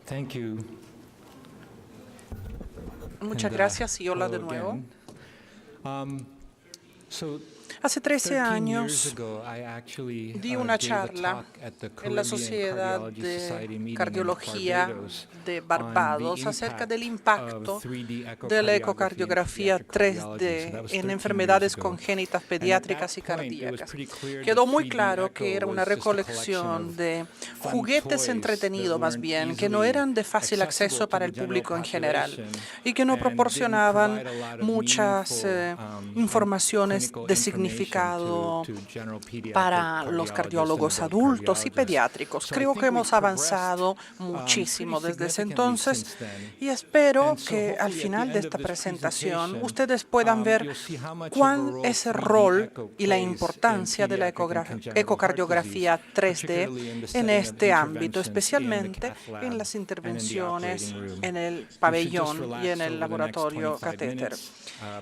Thank you. Muchas And, gracias y hola de hello nuevo. again. So, Hace 13 13 years años ago, I actually di una gave a charla talk at the en la Caribbean Sociedad Cardiology de Society meeting in Cardiología Barbados de on Barbados the acerca del impact impacto of 3D de la echocardiography in ecocardiografía pediatric cardiology. So that 3D was en 13 years enfermedades ago. congénitas And at pediátricas y that point, it was cardíacas. pretty clear Quedó that muy 3D claro que echo era una was just a collection recolección of de fun juguetes toys entretenidos, that más weren't bien, que no easily eran de fácil accessible acceso to para the el general público en general population y que no and didn't proporcionaban provide a lot of muchas meaningful informaciones clinical de information significado to general pediatric para los cardiologists and cardiólogos adult adultos y cardiologists. pediátricos. So I Creo que think we've hemos progressed avanzado pretty muchísimo desde ese significantly entonces since then. y espero And so que al hopefully at the final de end of esta this presentación presentation, ustedes puedan ver you'll see how much of a cuán role es el 3D rol echo y la plays in importancia de la pediatric and congenital heart disease, ecocardiografía 3D particularly in the en setting of este ámbito, interventions in the especialmente cath lab en las and in the intervenciones operating room. en el You should just pabellón y relax en el over the next laboratorio 25 catéter. minutes,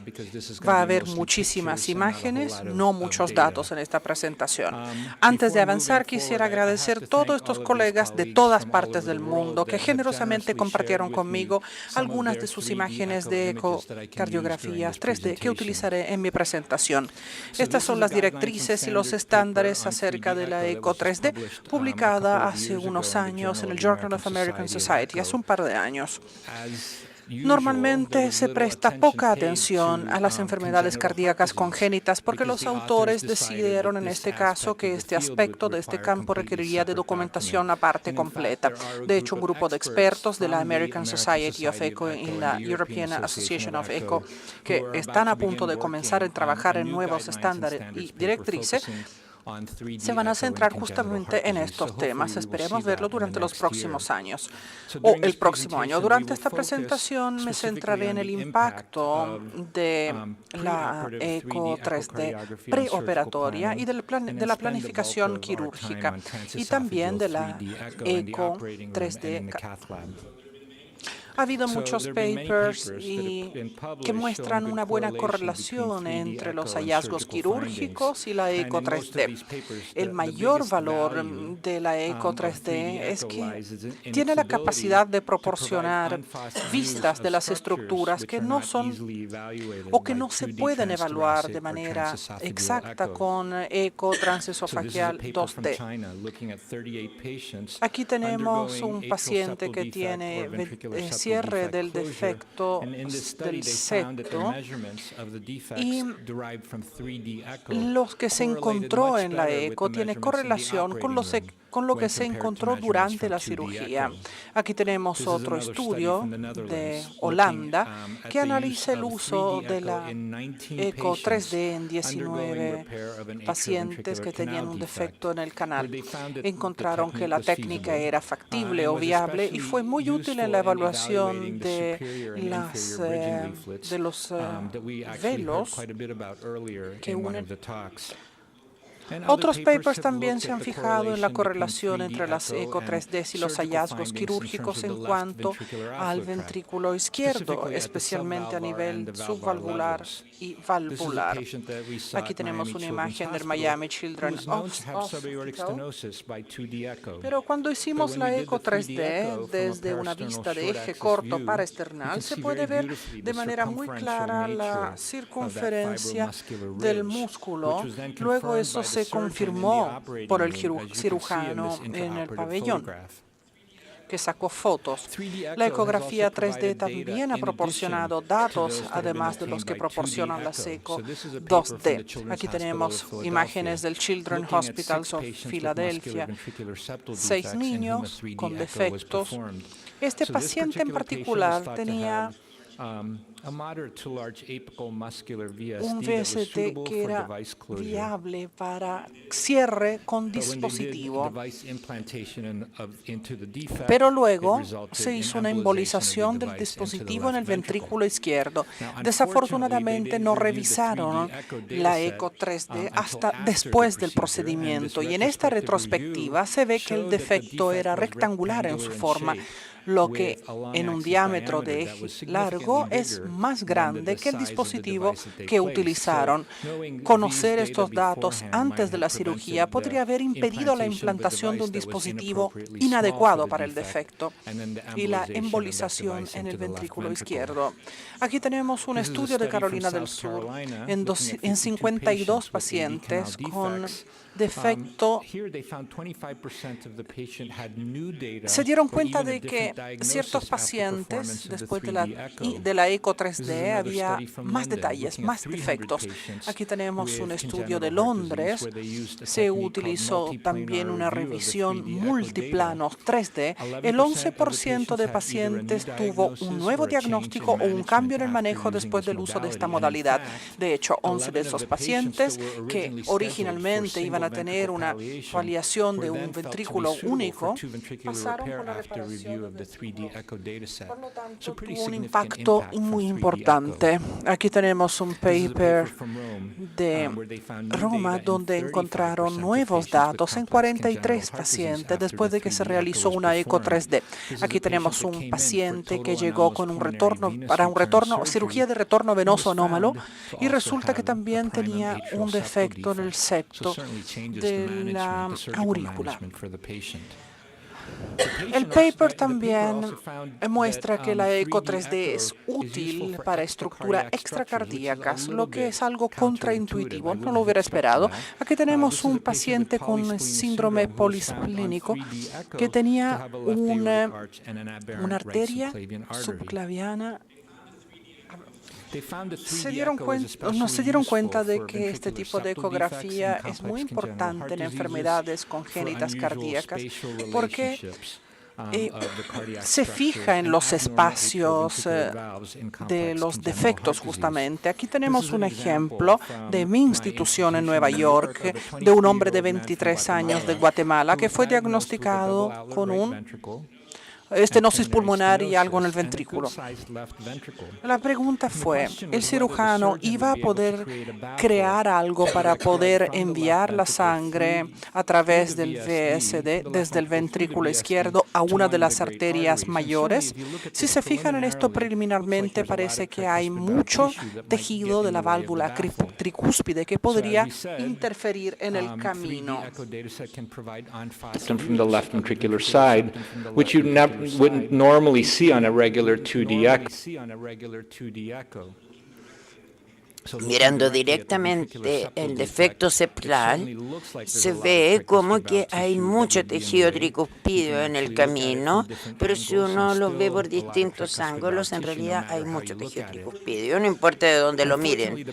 because this is Va a going to be haber mostly muchísimas pictures and not a whole imágenes, lot no of muchos data. datos en esta presentación. Before Antes de moving avanzar, quisiera forward, I have agradecer to a todos thank estos all of these colegas de colleagues todas from all partes over the del mundo world que that have generosamente generously shared compartieron with me conmigo some of algunas their de sus 3D imágenes echo de images that I can use during ecocardiografías this 3D que presentation. utilizaré en mi presentación. So Estas this son is a las guideline from directrices y los standard paper estándares on acerca 3D de la echo that eco was just 3D, published a couple publicada of hace years ago unos in the años en Journal el of Journal the of American Society of Society, hace Echo. un par de años. As usual, there Normalmente was se little presta attention poca paid atención a to las enfermedades congenital heart cardíacas disease congénitas porque because los the authors autores decided decidieron that en this este caso aspect que of the este field would aspecto de este require campo completely requeriría de separate document. documentación aparte And in fact, completa. there are a De group hecho, un of grupo de experts expertos de la from the American American Society of Society Echo of y Echo and la the European Association of Echo who que are están about a to punto begin de comenzar a working trabajar on a en new nuevos guidelines and estándares standards y paper directrices focusing on 3D se van a echo in centrar congenital heart justamente en disease. So estos hopefully temas. we will see Esperemos verlo that in the durante los next year. próximos años So o during this el próximo año. presentation, we Durante will esta focus presentación me specifically centraré on en el the impact impacto of de la preoperative 3D eco 3D echocardiography on surgical preoperatoria y planning, de and la then spend the bulk planificación of our time quirúrgica on y también transesophageal de la 3D echo in the eco operating room and in 3D. the cath lab. Ha habido So muchos there have been many papers papers that have been que published showing muestran good una buena correlation between correlación 3D entre los echo and hallazgos surgical findings. quirúrgicos y la And eco in most of 3D. these papers, El the mayor biggest valor value de la eco of 3D 3D es echo que lies in tiene its la ability capacidad de to provide proporcionar unfast views vistas de of las structures estructuras which que are no not son easily evaluated o que by no se 2D pueden evaluar de transthoracic or manera transesophageal exacta echo. con eco So this is a transesofagal paper from 2D. China looking at 38 patients Aquí tenemos undergoing un atrial paciente septal que defect tiene or ventricular septal cierre defect del closure. defecto And in this study, del they found that the septo measurements of the defects y derived from 3D echo los que se correlated encontró much en la better with the eco tiene measurements in the correlación con operating room con lo when que se compared to encontró measurements durante from la 2D cirugía. echo. Aquí tenemos This is otro another study estudio from the de Netherlands looking Holanda at que the analiza use el of uso 3D de echo la in 19 eco patients 3D en undergoing 19 repair of an pacientes que atrioventricular tenían canal un defect, defecto en el where canal. they found that the Encontraron que technique la was técnica feasible era factible and o was viable y especially fue muy útil en useful la in evaluación evaluating the de superior and las, inferior bridging leaflets de los that we actually heard velos quite a bit about earlier que in one unen. of the talks. And other Otros papers papers have también looked se at han the fijado en la correlation between correlación 3D entre las echo eco and 3D y los surgical hallazgos findings in quirúrgicos terms of en the left cuanto ventricular al outflow tract, ventrículo izquierdo, specifically at the especialmente a subvalvular and nivel the valvular subvalvular levels. y This is a valvular. patient that we saw Aquí at tenemos Miami una Children's imagen del Hospital Miami who Children's was known to have subaortic Hospital. stenosis by 2D echo. Pero cuando But hicimos when la we did eco the 3D 3D echo from a desde una parasternal vista de short eje axis corto view, you paraesternal, can se see puede very ver beautifully de the manera muy circumferential clara nature la of that circunferencia fibromuscular del ridge, músculo. which was then Luego confirmed eso by the se surgeon in the confirmó operating por el room, as you can see in cirujano this en el intraoperative pabellón, photograph. que sacó fotos. 3D echo La has ecografía also 3D provided también data ha in proporcionado addition to datos, those that have been además de los obtained que by 2D proporcionan las echo. eco So this is a paper from the 2D. Children's Aquí Hospital of tenemos Philadelphia, imágenes del Children's looking at Hospital 6 of patients with Filadelfia, musculoventricular septal 6 defects in whom a niños 3D con echo was defectos. performed. Este So this paciente en particular patient is particular thought to tenía have a moderate to large apical muscular un VSD that was VST suitable que for era device closure. viable para cierre con But when they did dispositivo. device implantation into the defect, Pero it luego resulted se in hizo una embolización embolización of the del device into the dispositivo en el left ventricle. ventrículo izquierdo. Now, unfortunately, they Desafortunadamente didn't no review the revisaron 3D echo la dataset, eco 3D until hasta after the después del procedure, and this procedimiento y en esta retrospective review retrospectiva se ve que el showed that the defecto defect era was rectangular en su rectangular in forma. shape. lo que en un diámetro de eje largo es más grande que el dispositivo que utilizaron. Conocer estos datos antes de la cirugía podría haber impedido la implantación de un dispositivo inadecuado para el defecto y la embolización en el ventrículo izquierdo. Aquí tenemos un estudio de Carolina del Sur en 52 pacientes con defecto. Se dieron cuenta de que ciertos pacientes, después de la eco 3D, había más detalles, más defectos. Aquí tenemos un estudio de Londres. Se utilizó también una revisión multiplano 3D. El 11% de pacientes tuvo un nuevo diagnóstico o un cambio en el manejo después del uso de esta modalidad. De hecho, 11 de esos pacientes que originalmente iban a tener una paliación de un ventrículo único pasaron por la reparación del ventrículo. Por lo tanto, tuvo un impacto muy importante. Aquí tenemos un paper de Roma donde encontraron nuevos datos en 43 pacientes después de que se realizó una eco 3D. Aquí tenemos un paciente que llegó con un retorno cirugía de retorno venoso anómalo y resulta que también tenía un defecto en el septo de la aurícula. El paper también muestra que la eco 3D es útil para estructuras extracardíacas, lo que es algo contraintuitivo, no lo hubiera esperado. Aquí tenemos un paciente con síndrome polisplénico que tenía una arteria subclaviana. No se dieron cuenta de que este tipo de ecografía es muy importante en enfermedades congénitas cardíacas porque se fija en los espacios de los defectos justamente. Aquí tenemos un ejemplo de mi institución en Nueva York, de un hombre de 23 años de Guatemala que fue diagnosticado con un estenosis pulmonar y algo en el ventrículo. La pregunta fue, ¿el cirujano iba a poder crear algo para poder enviar la sangre a través del VSD desde el ventrículo izquierdo a una de las arterias mayores? Si se fijan en esto preliminarmente, parece que hay mucho tejido de la válvula tricúspide que podría interferir en el camino. From the left ventricular side, which you wouldn't normally see on a regular 2D echo. Mirando directamente el defecto septal, se ve como que hay mucho tejido tricúspide en el camino, pero si uno lo ve por distintos ángulos, en realidad hay mucho tejido tricúspide, no importa de dónde lo miren.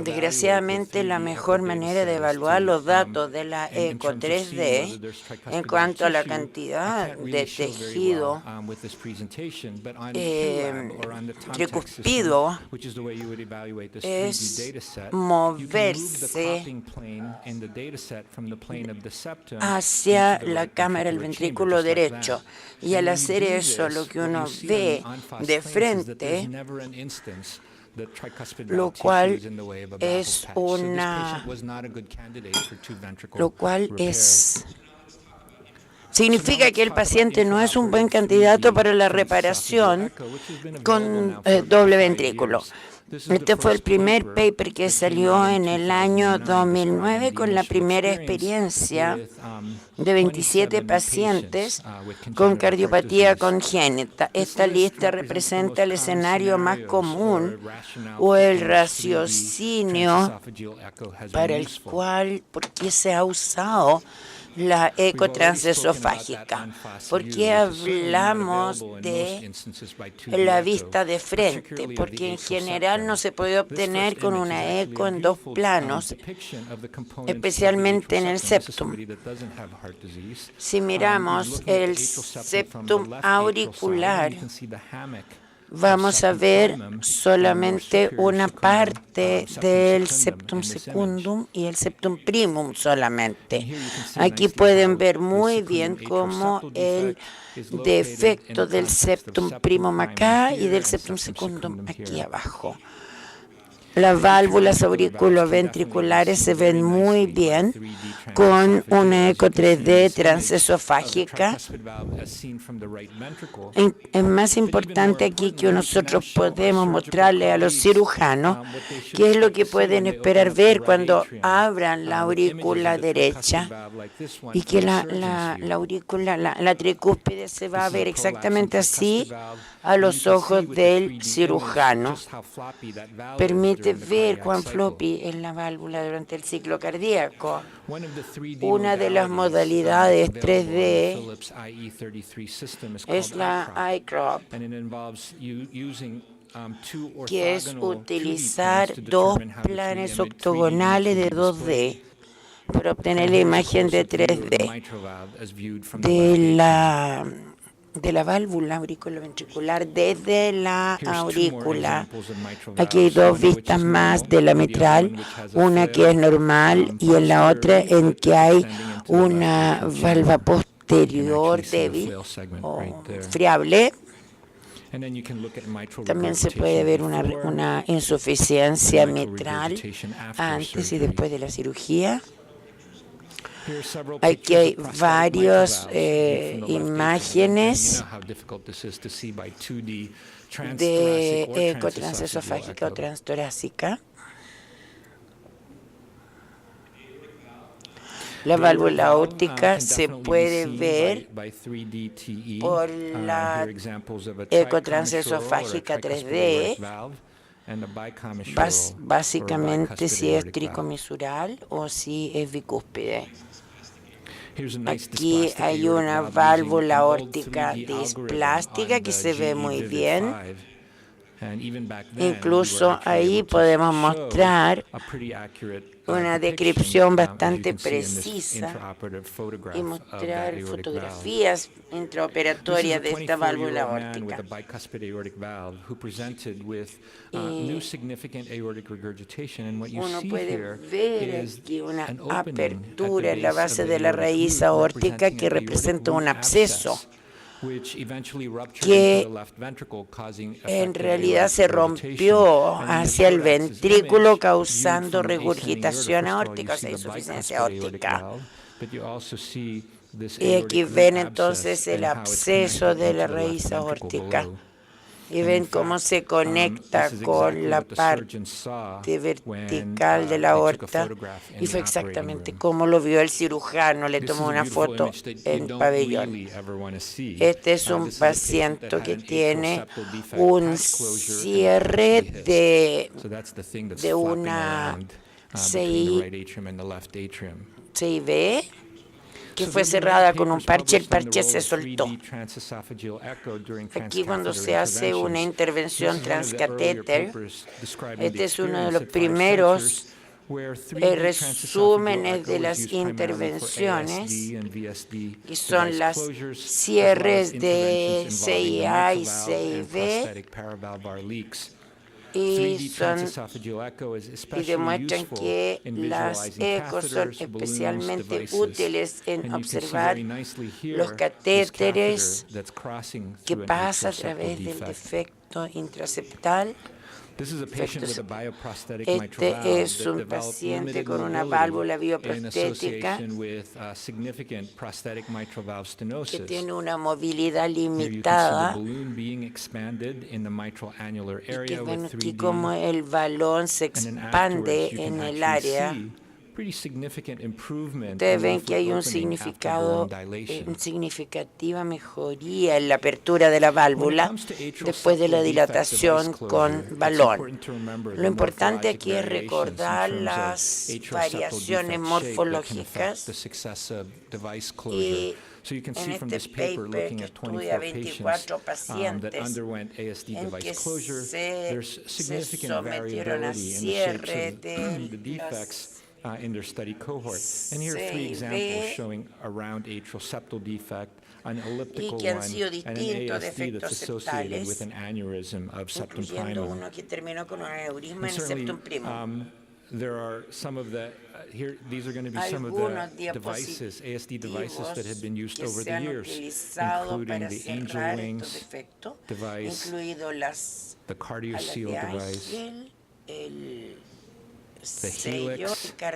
Desgraciadamente, la mejor manera de evaluar los datos de la eco 3D en cuanto a la cantidad de tejido tricúspido es moverse hacia la cámara del ventrículo derecho. Y al hacer eso, lo que uno ve de frente, lo cual significa que el paciente no es un buen candidato para la reparación con doble ventrículo. Este fue el primer paper que salió en el año 2009 con la primera experiencia de 27 pacientes con cardiopatía congénita. Esta lista representa el escenario más común o el raciocinio para el cual, por qué se ha usado la eco transesofágica. ¿Por qué hablamos de la vista de frente? Porque en general no se puede obtener con una eco en dos planos, especialmente en el septum. Si miramos el septum auricular, vamos a ver solamente una parte del septum secundum y el septum primum solamente. Aquí pueden ver muy bien cómo el defecto del septum primum acá y del septum secundum aquí abajo. Las válvulas auriculoventriculares se ven muy bien con una eco 3D transesofágica. Es más importante aquí que nosotros podemos mostrarle a los cirujanos qué es lo que pueden esperar ver cuando abran la aurícula derecha y que la aurícula, la tricúspide se va a ver exactamente así a los ojos del cirujano. Permite ver cuán floppy es la válvula durante el ciclo cardíaco. Una de las modalidades 3D es la iCrop, que es utilizar dos planes octogonales de 2D para obtener la imagen de 3D de la válvula auriculoventricular desde la aurícula. Aquí hay dos vistas más de la mitral, una que es normal y en la otra en que hay una valva posterior débil o friable. También se puede ver una insuficiencia mitral antes y después de la cirugía. Aquí hay varias imágenes de eco transesofágica o transtorácica. La válvula aórtica se puede ver por la eco transesofágica 3D, básicamente si es tricomisural o si es bicúspide. Aquí hay una válvula aórtica displástica que se ve muy bien. Incluso ahí podemos mostrar una descripción bastante precisa y mostrar fotografías intraoperatorias de esta válvula aórtica. Uno puede ver aquí una apertura en la base de la raíz aórtica que representa un absceso que en realidad se rompió hacia el ventrículo causando regurgitación aórtica, o sea, insuficiencia aórtica. Y aquí ven entonces el absceso de la raíz aórtica. Y ven cómo se conecta con la parte vertical de la aorta. Y fue exactamente como lo vio el cirujano. Le tomó una foto en pabellón. Este es un paciente que tiene un cierre de una CIV que fue cerrada con un parche, el parche se soltó. Aquí cuando se hace una intervención transcatéter, este es uno de los primeros resúmenes de las intervenciones y son las cierres de CIA y CIV y demuestran que las ecos son especialmente útiles en observar los catéteres que pasan a través del defecto intraseptal. Este es un paciente con una válvula bioprostética que tiene una movilidad limitada y que ven aquí como el balón se expande en el área. Ustedes ven que hay una significativa mejoría en la apertura de la válvula después de la dilatación con balón. Lo importante aquí es recordar las variaciones morfológicas y en este paper que estudia 24 pacientes en que se sometieron a cierre de las in their study cohort. And here are 3 examples showing a round atrial septal defect, an elliptical one, and an ASD that's associated with an aneurysm of septum primum. And certainly, there are some of the here. These are going to be some of the devices, ASD devices that have been used over the years, including the Angel Wings device, the CardioSeal device, el the sello, el Helix, and then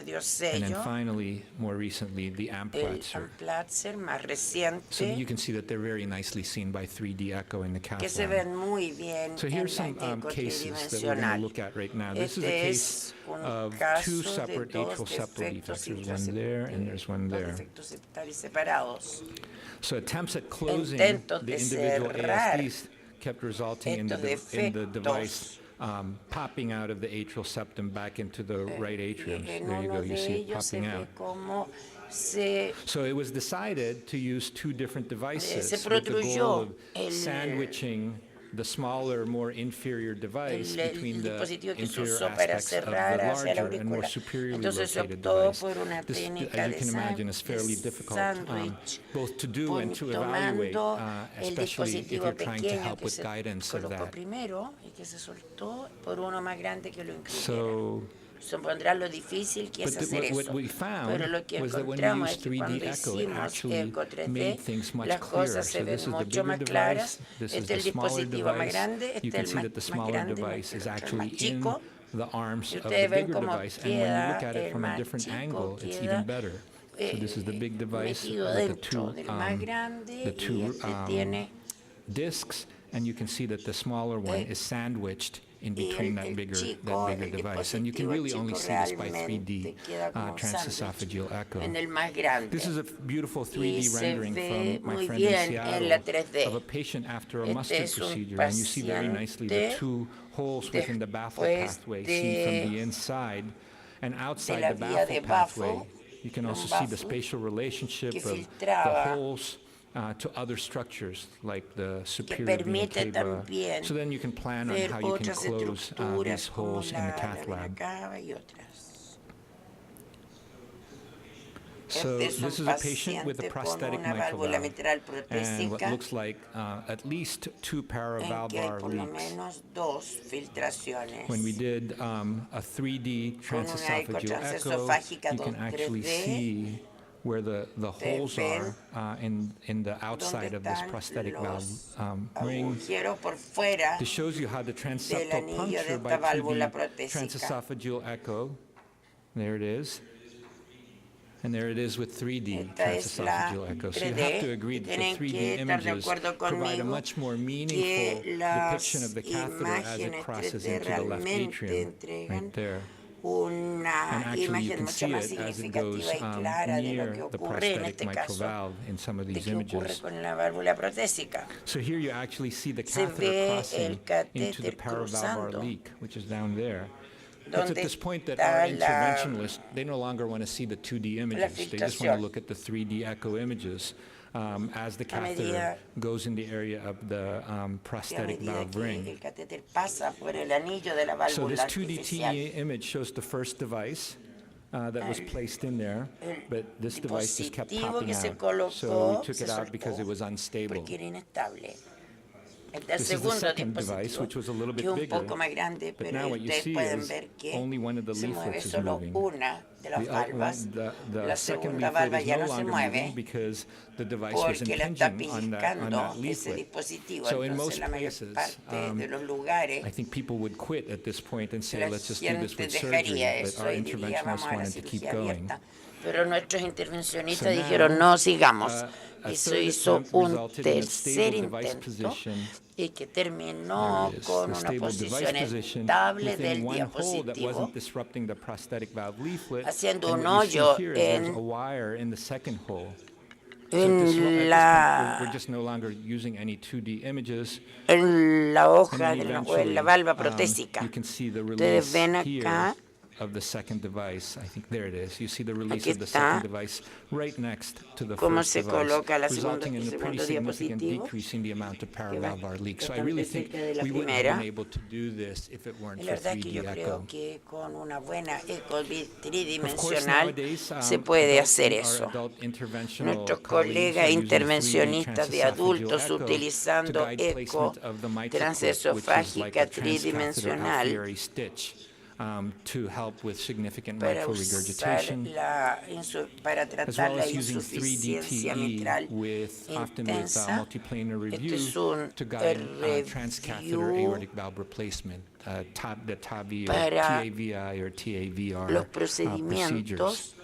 cardiosello, finally, more recently, the el Amplatzer. Amplatzer más So reciente, you can see that they're very nicely seen by 3D Echo in the cath que se lab. ven muy bien So en here's la some eco cases that we're going to tridimensional. look at right now. This is a Este case es un of two caso de separate dos atrial septal defectos defects. There's one there and there's one dos there. defectos septales separados. So attempts at closing Intentos the de individual cerrar ASDs kept resulting in estos the device defectos. popping out of the atrial septum back into the right atrium. En There you uno go, you de see it ellos se popping ve out. cómo se So it was decided to use two different devices se with the goal protruyó of el- sandwiching the smaller, more inferior device between the dispositivo que se inferior usó para aspects of the cerrar hacia la larger and more aurícula. superiorly Entonces se located optó device. por una This, técnica as you de can imagine, is fairly difficult sándwich, both to do and to evaluate, tomando el especially if dispositivo you're trying to pequeño help que with se guidance of colocó that. primero y que se soltó por uno más grande que lo incluyera. So, Supondrá lo difícil que es but hacer what eso. we found Pero lo que was that when we encontramos es used que 3D cuando Echo, it hicimos actually Eco 3D, made things much las clearer. cosas se So this ven is the mucho bigger más device, claras. this is Este the es el smaller dispositivo más device. grande, You este es can el see that the más smaller grande, device is nuestro más actually in chico. the arms Y of the ustedes ven bigger cómo device. And when you look queda at it el from a más different chico, angle, it's queda even better. So this is the big device metido with the dentro del más grande the y two este tiene discs, and you can see that the smaller one is sandwiched in y between el that bigger chico, el device. And you can dispositivo really only chico see this by realmente 3D queda como un transesophageal sándwich echo. en el más grande. This is a beautiful Y 3D se rendering ve from my muy friend in bien en la Seattle 3D. of a patient after a Este mustard es un procedure. And you see very nicely the paciente two holes within the baffle después pathway seen from the de inside. And outside la the vía baffle de pathway, baffle, you can un also see the baffle spatial relationship que of the filtraba, holes to other structures like the superior vena permite cava. también So then you can plan on ver how you can otras close these estructuras como holes in the la cath vena lab. cava y otras. So Este es un this is a patient with a paciente con prosthetic una mitral válvula valve mitral and what protésica looks like at least two en que hay paravalvular por lo leaks. menos dos filtraciones. When we did a 3D Con una eco transesophageal echo, transesofágica you can actually 3D, see where the holes ven are in the outside of this están prosthetic valve los ring. agujeros por fuera This shows you how the transeptal anillo de puncture esta by válvula 2D protésica. transesophageal echo. There it is. And there it is with 3D Esta es la transesophageal echo. So you 3D. have to agree that the Tienen 3D que estar de images acuerdo provide a conmigo much more que meaningful las depiction of the catheter as it imágenes crosses 3D into the left realmente atrium, entregan right there. una And actually, you imagen can mucho see más it as it goes significativa y clara de lo near que the ocurre en prosthetic este mitral caso, valve in some of de these qué ocurre images. con la válvula protésica. So here you actually see the Se catheter ve crossing el into the catéter paravalvular cruzando leak, which is down there. It's at donde this point that our está la interventionists, they no longer want to see the 2D images. They just want filtración. to look at the 3D echo images as the A catheter medida- goes in the area of the y a prosthetic medida valve que ring. el catéter pasa por el anillo de la So válvula this 2D artificial. TE image shows the first device that was placed in there, but this device just kept dispositivo popping que se out. colocó, So we took se it out because soltó it was unstable. porque era inestable. Está el This is the segundo second device, dispositivo, which was a little que bit es un bigger, poco más grande, but pero now what you ustedes see pueden is ver que only one of the se mueve leaflets is solo moving. una de las The other one, valvas. the La second segunda valva leaflet is ya no no se longer moving mueve because the device was porque la está impinging on that pellizcando ese leaflet. dispositivo. So in Entonces, most la mayor places, parte de los lugares, I think people would quit at this point and say, la let's just do gente this with surgery, dejaría but eso our y diría, vamos interventionists a la wanted to keep cirugía going. abierta. Pero nuestros intervencionistas So now, dijeron, no, sigamos. a Y se third hizo attempt un resulted in a tercer stable device intento position. y que terminó There it is, con the una stable posición device position estable within del one hole that diapositivo, wasn't disrupting the prosthetic valve leaflet. haciendo And un what you see hoyo here is there's en- a wire in the second hole. So at this en point, la, we're just no longer using any 2D images. en la And hoja then de la, eventually, la valva protésica. you can see the Ustedes release ven here acá, of the second device. I think there it is. You see the release aquí of the está second device right next to the cómo first se device, coloca la resulting in a pretty segundo significant diapositivo, decrease in the amount of que va paravalvular leak. So I really bastante think cerca de la we wouldn't have primera. been able to do this if it weren't Y for la verdad es que yo 3D creo echo. que con una buena eco Of course, tridimensional nowadays, se puede hacer our eso. adult interventional Nuestros colleagues colegas are using 3D intervencionistas de adultos transesophageal echo utilizando to guide eco placement of the MitraClip, which is like transesofágica a transcatheter tridimensional alveoli stitch. to help with significant para mitral regurgitation, para as tratar well la as using insuficiencia 3DTE mitral often with intensa. multiplanar Este review es un to guide review transcatheter aortic valve replacement, the TAVI or para TAVI or TAVR los procedures. procedimientos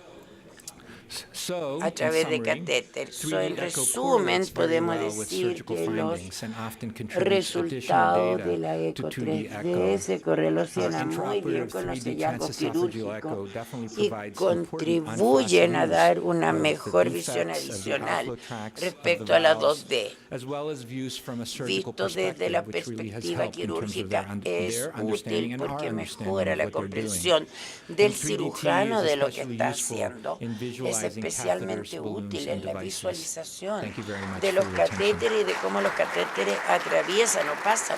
So, a través de in summary, catéter. So, 3D en echo resumen, correlates very podemos well with decir surgical que los findings and often contributes additional resultados de la data eco to 2D 3D echo. se correlacionan muy bien Intraoperative con los 3D hallazgos transesophageal echo quirúrgicos definitely y provides important contribuyen a unfast dar views una of the mejor defects visión of the adicional outflow tracts of respecto the a la valves, 2D. as well as views from a surgical Visto desde la perspective, which really has perspectiva helped in terms of quirúrgica es their understanding útil and our porque understanding mejora of la what they're doing. comprensión del And 3DT cirujano is de lo que especially está useful haciendo. in Es visualizing especialmente catheters, balloons, útil and en la devices. visualización Thank you very much de for los your attention. catéteres y de cómo los catéteres atraviesan o pasan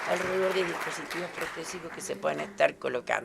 alrededor de dispositivos protésicos que se pueden estar colocando.